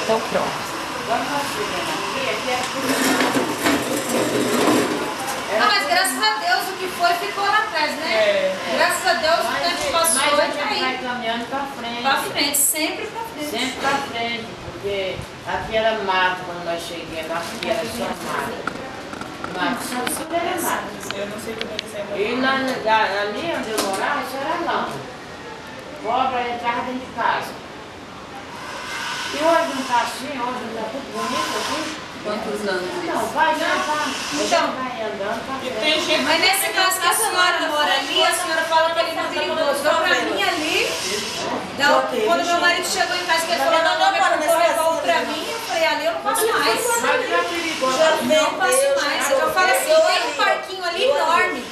Então pronto. Não, mas graças a Deus o que foi ficou lá atrás, né? Graças a Deus o tempo passou e tá aí. Vai caminhando pra frente. Pra frente, sempre pra frente. Sempre pra frente, porque aqui era mato quando nós chegamos, aqui era só mato. Mato, só era mato. Eu não sei como é que você vai. E ali onde eu morava, isso era lama. Cobra entrava dentro de casa. E hoje não tá assim, hoje não tá tudo bonito aqui. Quantos anos? Não, vai andar. Então, Vai andando, tá E tem gente mas nesse caso que a senhora mora ali, a senhora fala que ele não é perigoso. Então, pra mim ali, quando meu marido chegou em casa, que ele falou, não, meu corredor pra mim, eu falei, ali eu não passo mais. Mas é perigoso. Não passo mais. Eu falo assim, tem um parquinho ali enorme,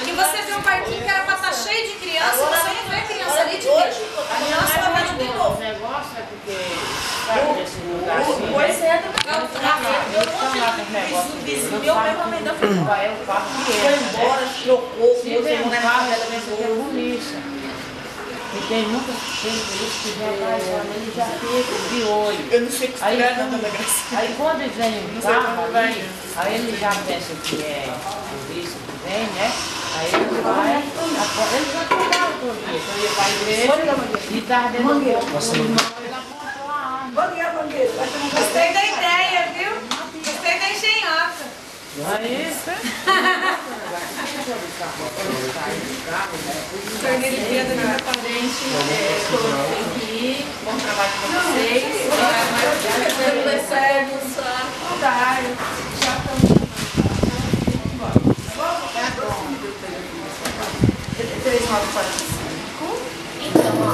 que você vê um parquinho que era pra estar cheio de criança, você não vê criança ali de dentro. Nossa, mas de novo. O negócio é porque sabe desse lugar assim. Pois é, Meu mesmo ainda foi embora, eu faço foi embora, trocou, se vem um carro, ela pensa que é polícia. E tem muitas pessoas que já ele já fica de olho. Eu não sei que Aí, estranho não, graça. aí quando vem um carro ali, aí ele já pensa que é polícia que vem, né? Aí ele vai, ele já pegava todo dia. Então ele ia para a igreja e estava dentro do irmão, ele apontou a arma. Gostei da ideia, viu? Gostei da engenhoca. Aí, Torneio de dedo na minha parente. tem que ir, bom trabalho com vocês. Então, ó,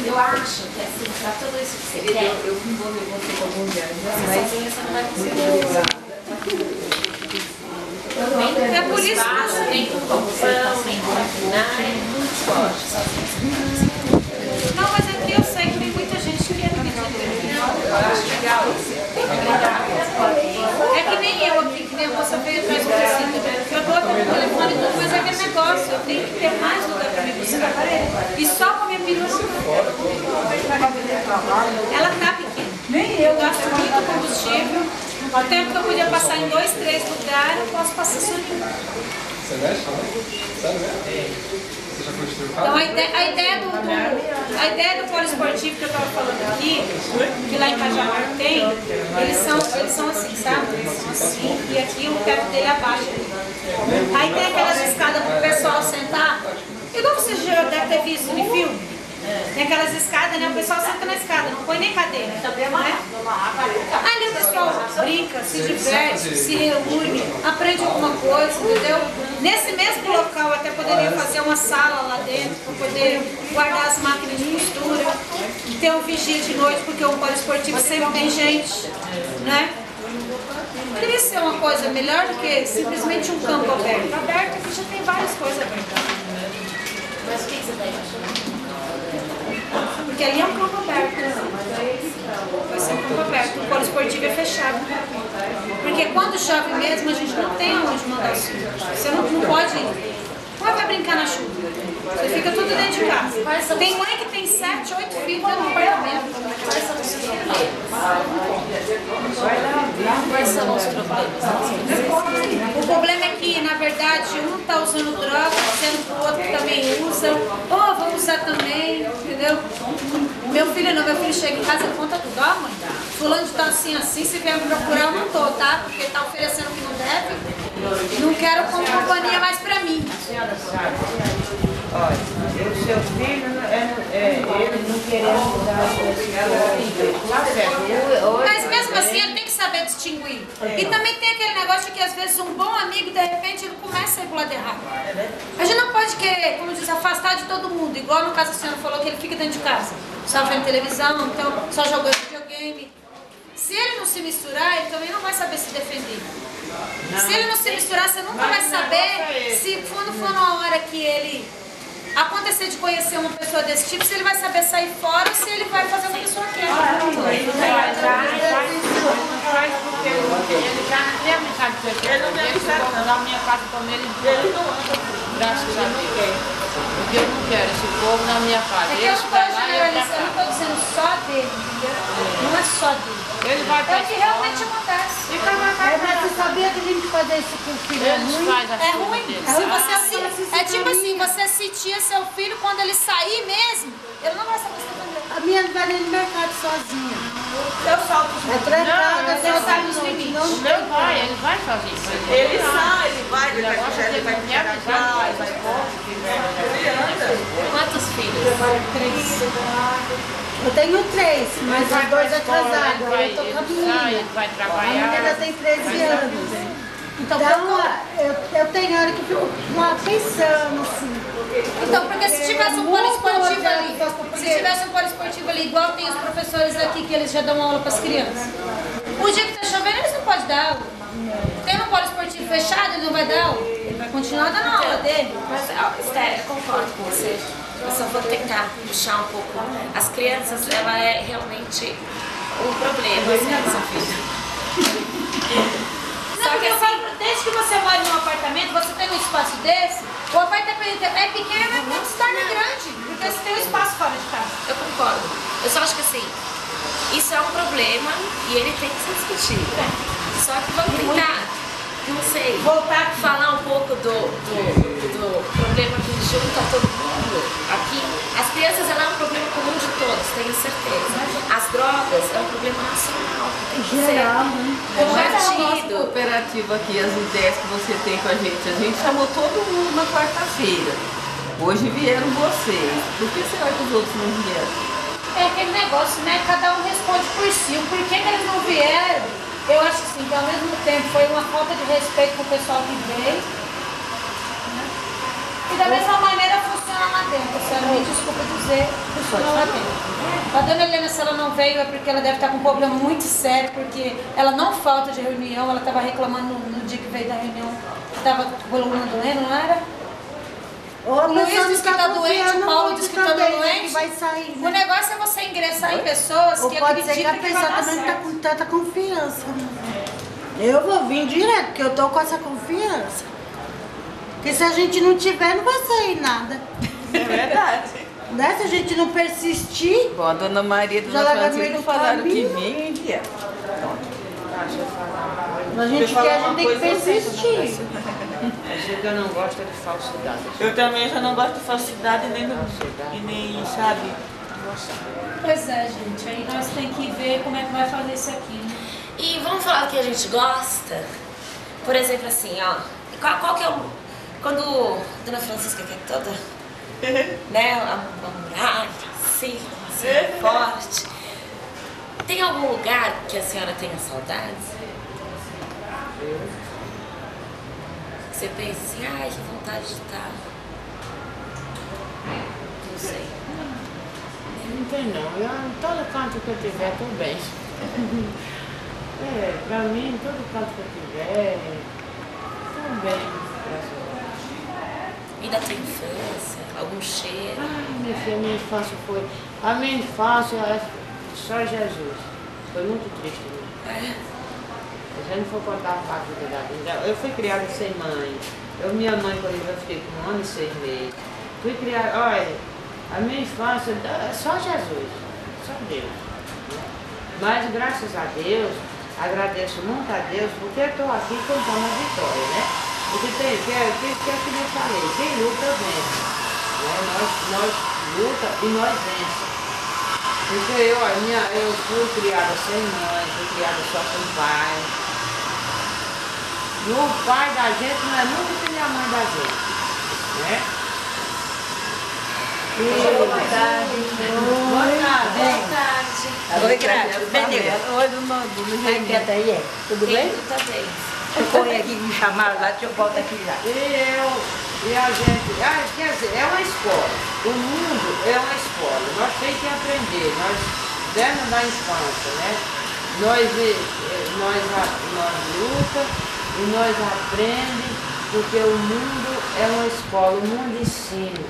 eu acho que assim, pra tudo isso que você quer, Eu não vou levar você para algum lugar. sozinha você não vai conseguir. É por isso que Espaço, tem compulsão, tem maquinária, tudo pode. Não, mas aqui eu sei que tem muita gente que quer me pedir. Eu acho legal isso. É que nem eu aqui, que nem a moça veio atrás do tecido. Eu dou até o telefone e tudo, mas é aquele negócio. Eu tenho que ter mais lugar para me buscar. E só com a minha perua não dá. Ela tá pequena. Nem eu gasto muito combustível. O tempo que eu podia passar em 2, 3 lugares, eu posso passar só em um. Você mexe? Sério mesmo? Você já construiu Então a ideia do poliesportivo que eu estava falando aqui, que lá em Cajamar tem, eles são assim, sabe? Eles são assim e aqui o teto dele abaixa. Aí tem aquelas escadas para o pessoal sentar, igual você já deve ter visto no filme. Tem aquelas escadas, né? O pessoal senta na escada, não põe nem cadeira. Né? Ali o pessoal brinca, se diverte, se reúne, aprende alguma coisa, entendeu? Nesse mesmo local até poderia fazer uma sala lá dentro para poder guardar as máquinas de costura, ter um vigia de noite, porque o poliesportivo sempre tem gente, né? Poderia ser uma coisa melhor do que simplesmente um campo aberto. Aberto aqui já tem várias coisas abertas. Mas o que você está achando? Porque ali é um campo aberto, vai ser um campo aberto, o poliesportivo é fechado. Porque quando chove mesmo, a gente não tem onde mandar os filhos. Você não pode ir. Como vai brincar na chuva? Você fica tudo dentro de casa. Tem mãe que tem 7, 8 filhos dentro do apartamento. Quais são os problemas? Quais são os problemas? O problema é que, na verdade, um está usando droga, sendo que o outro também usa. Ou vou usar também, entendeu? Meu filho chega em casa e conta tudo. Ó, mãe, fulano está assim, se vier me procurar eu não tô, tá? Porque está oferecendo o que não deve. Não quero companhia mais pra mim. A senhora sabe, olha, o seu filho, ele não querendo usar o Mas mesmo assim ele tem que saber distinguir. E também tem aquele negócio de que às vezes um bom amigo, de repente, ele começa a ir pro lado errado. A gente não pode querer, como diz, afastar de todo mundo. Igual no caso a senhora falou que ele fica dentro de casa. Só vendo televisão, então só jogando videogame. Se ele não se misturar, ele também não vai saber se defender. Se ele não se misturar, você nunca vai saber se quando for na hora que ele acontecer de conhecer uma pessoa desse tipo, se ele vai saber sair fora ou se ele vai fazer o que a pessoa quer. Ele já não tem amizade com ele. Ele não tem amizade na minha casa com ele não anda. Graças a Deus. Porque eu não quero esse povo na minha casa. É que eu não estou generalizando, eu não estou dizendo só dele, entendeu? Não é só dele. Ele vai pra É o que realmente acontece. Mas você sabia que a gente fazer isso com o filho é Eles ruim? fazem a É turma ruim. deles. Se você é tipo assim, você sentia seu filho quando ele sair mesmo, ele não vai saber se fazer. A minha não vai nem no mercado sozinha. Eu solto os É trancada, mas ele sabe os limites. O meu vai, ele vai sozinho. Ele sai, ele vai, ele vai Negócio puxar, ele dele vai não puxar quer pra avisar, trás, ele vai vai embora. Ele anda. Quantos filhos? 3. Eu tenho 3, mas vai os 2 pra escola, atrasados. ele vai- Eu tô com a ele sai, menina. ele vai A trabalhar. menina tem 13 anos. Então, Eu tenho hora que eu fico lá pensando assim. Então, porque se tivesse um poliesportivo ali, Muito se tivesse um poliesportivo ali, igual tem os professores aqui que eles já dão aula para as crianças. O dia que tá chovendo, eles não podem dar aula. Tendo um poliesportivo fechado, ele não vai dar aula. Ele vai continuar dando aula dele. Mas, ó, Esther, eu concordo com você. Eu só vou tentar puxar um pouco. As crianças, ela é realmente um problema, assim, nessa vida. Só que eu falo, desde que você mora num apartamento, você tem um espaço desse, o apartamento é pequeno, não se torna grande, porque você tem um espaço fora de casa. Eu concordo. Eu só acho que assim, isso é um problema e ele tem que ser discutido. Só que vamos tentar, não sei, Voltar aqui. falar um pouco do problema que junta todo mundo aqui. As crianças, ela é um problema comum de todos, tenho certeza. As drogas é um problema nacional, tem que ser combatido. Cooperativa aqui, as ideias que você tem com a gente chamou todo mundo na quarta-feira. Hoje vieram vocês. Por que será que os outros não vieram? É aquele negócio, né? Cada um responde por si. O porquê que eles não vieram, eu acho assim, que ao mesmo tempo foi uma falta de respeito com o pessoal que veio. Né? E da mesma maneira funciona lá dentro. Você me desculpa dizer, funciona lá dentro. A dona Helena, se ela não veio, é porque ela deve estar com um problema muito sério, porque ela não falta de reunião, ela estava reclamando no dia que veio da reunião, que estava coluna doendo, não era? O Luiz disse que está doente, o Paulo disse que está doente. Vai sair, O né? negócio é você ingressar em pessoas Ou que pode ser que a acreditam que vai pessoa dar também não tá certo. com tanta confiança. Né? Eu vou vir direto, porque eu tô com essa confiança. Porque se a gente não tiver, não vai sair nada. É verdade. Né? Se a gente não persistir, Bom, a dona Maria e a Já dona larga no Francisca meio do falaram que caminho. vinham e vieram. a gente quer, a gente tem que persistir. Mas eu não gosto de falsidade. Eu também já não gosto de falsidade nem sabe. Pois é, gente. Aí nós temos que ver como é que vai fazer isso aqui. Né? E vamos falar do que a gente gosta? Por exemplo, assim, ó. Qual que é o... Quando a dona Francisca, que é toda... né, uma muralha, assim, forte. Tem algum lugar que a senhora tenha saudades? Você pensa assim, ai, que vontade de estar... Não sei. Não tem não. Eu, em todo canto que eu tiver, estou bem. Pra mim, em todo canto que eu tiver, estou bem. Graças a Deus. E da tua infância? Algum cheiro? Ai, minha filha, minha infância foi... A minha infância é só Jesus. Foi muito triste. Né? Se a gente for contar a parte da vida, eu fui criada sem mãe. Minha mãe, por exemplo, eu fiquei com 1 ano e 6 meses. Fui criada, olha, a minha infância é só Jesus, só Deus. Né? Mas graças a Deus, agradeço muito a Deus, porque eu estou aqui contando a vitória, né? Porque tem, que é que eu falei, quem luta vence. Né? Nós luta e nós vence. Porque eu fui criada sem mãe, fui criada só com pai. E o pai da gente não é nunca que nem a mãe da gente. Né? Boa tarde. Oi, Graça. Oi, dona Quieta aí, é? Tudo bem? Tudo tá bem. Eu corri aqui, me chamaram lá, deixa eu voltar aqui já. E a gente, quer dizer, é uma escola. O mundo é uma escola. Nós temos que aprender. Nós demos da infância, né? Nós luta e nós aprendemos, porque o mundo é uma escola, o mundo ensina.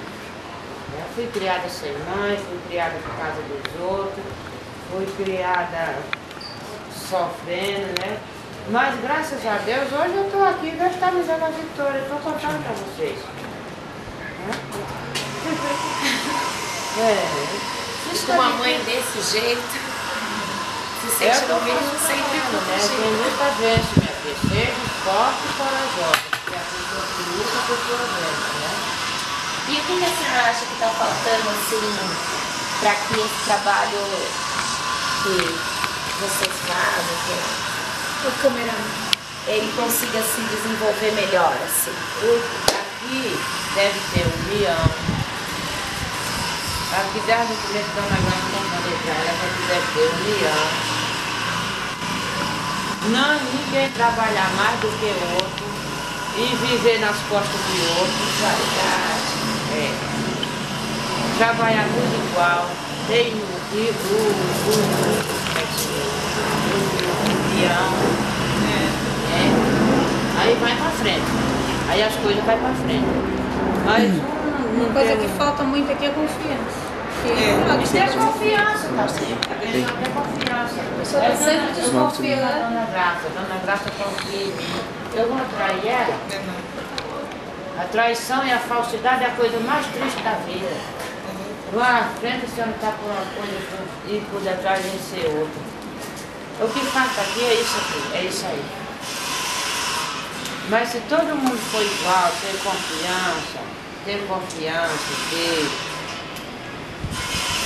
Eu fui criada sem mãe, fui criada por causa dos outros, fui criada sofrendo, né? Mas graças a Deus, hoje eu estou aqui, Deus está me dando a vitória, estou contando para vocês. Com uma mãe desse jeito. Se sente no mínimo sempre né? Tem muita gente, minha filha. Seja forte e corajosa. Porque a pessoa que luta, a pessoa vence, né? E o que a senhora acha que está faltando, assim, para que esse trabalho que vocês fazem, O cameraman. ele consiga se desenvolver melhor, assim? Aqui deve ter união. Aqui desde o começo da negócio com a aqui deve ter união. Não ninguém trabalhar mais do que o outro e viver nas costas do outro. Qualidade. É. Trabalhar tudo igual. Tem união. Aí vai pra frente. Aí as coisas vai pra frente. Mas Uma coisa que falta muito aqui é confiança. Isso é confiança, tá certo? É confiança. A pessoa está sempre desconfiando. Dona Graça confia em mim. Eu vou atrair ela. A traição e a falsidade é a coisa mais triste da vida. Lá à frente você não está por uma coisa e por detrás de ser outra. O que falta aqui é isso aqui, é isso aí. Mas se todo mundo for igual, ter confiança, ter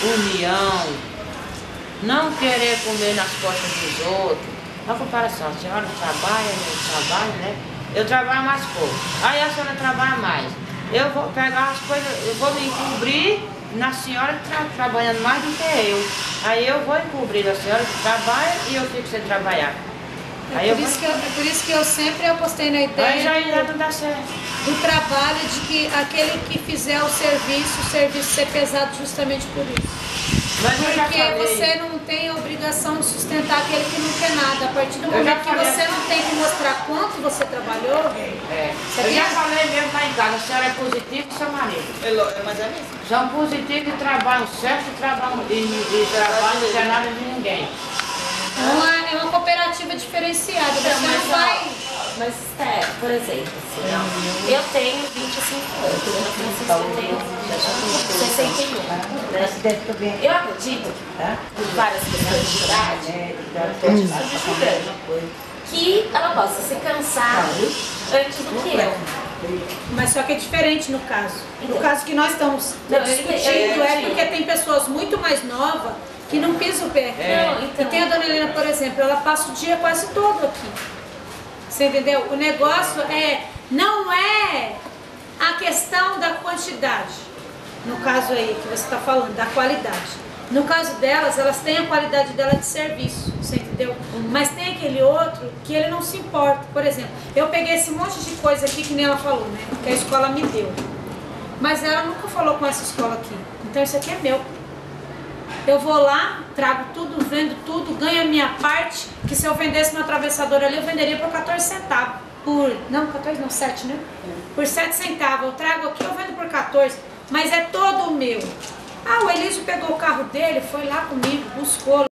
união, não querer comer nas costas dos outros. Uma comparação, a senhora trabalha, eu trabalho, né? Eu trabalho mais pouco. Aí a senhora trabalha mais. Eu vou pegar as coisas, eu vou me encobrir na senhora que está trabalhando mais do que eu. Aí eu vou encobrir a senhora que trabalha e eu fico sem trabalhar. Aí É por isso que eu sempre apostei na ideia Aí não dá certo. do trabalho, de que aquele que fizer o serviço ser pesado justamente por isso. Mas eu já Porque falei. você não tem a obrigação de sustentar aquele que não quer nada. A partir do Eu já momento que falei. você não tem que mostrar quanto você trabalhou, Eu sabia? já falei mesmo lá em casa, a senhora é positiva e seu marido. Mas é mesmo. São positivos e trabalham certo e trabalham não quer nada de ninguém. É uma cooperativa diferenciada. Você não vai. Mas, por exemplo, assim, eu tenho 25 anos, eu tenho 61, né? Eu acredito, por várias questões de idade, que ela possa se cansar antes do que eu. Mas só que é diferente no caso. No caso que nós estamos discutindo é porque tem pessoas muito mais novas que não pisam o pé aqui. Então. E tem a dona Helena, por exemplo, ela passa o dia quase todo aqui. Você entendeu? O negócio não é a questão da quantidade, no caso aí que você está falando, da qualidade. No caso delas, elas têm a qualidade dela de serviço, você entendeu? Mas tem aquele outro que ele não se importa. Por exemplo, eu peguei esse monte de coisa aqui que nem ela falou, né? Que a escola me deu. Mas ela nunca falou com essa escola aqui. Então isso aqui é meu. Eu vou lá, trago tudo, vendo tudo, ganho a minha parte, que se eu vendesse meu atravessador ali, eu venderia por 14 centavos. Não, 14 não, 7, né? Por 7 centavos. Eu trago aqui, eu vendo por 14. Mas é todo meu. O Elísio pegou o carro dele, foi lá comigo, buscou.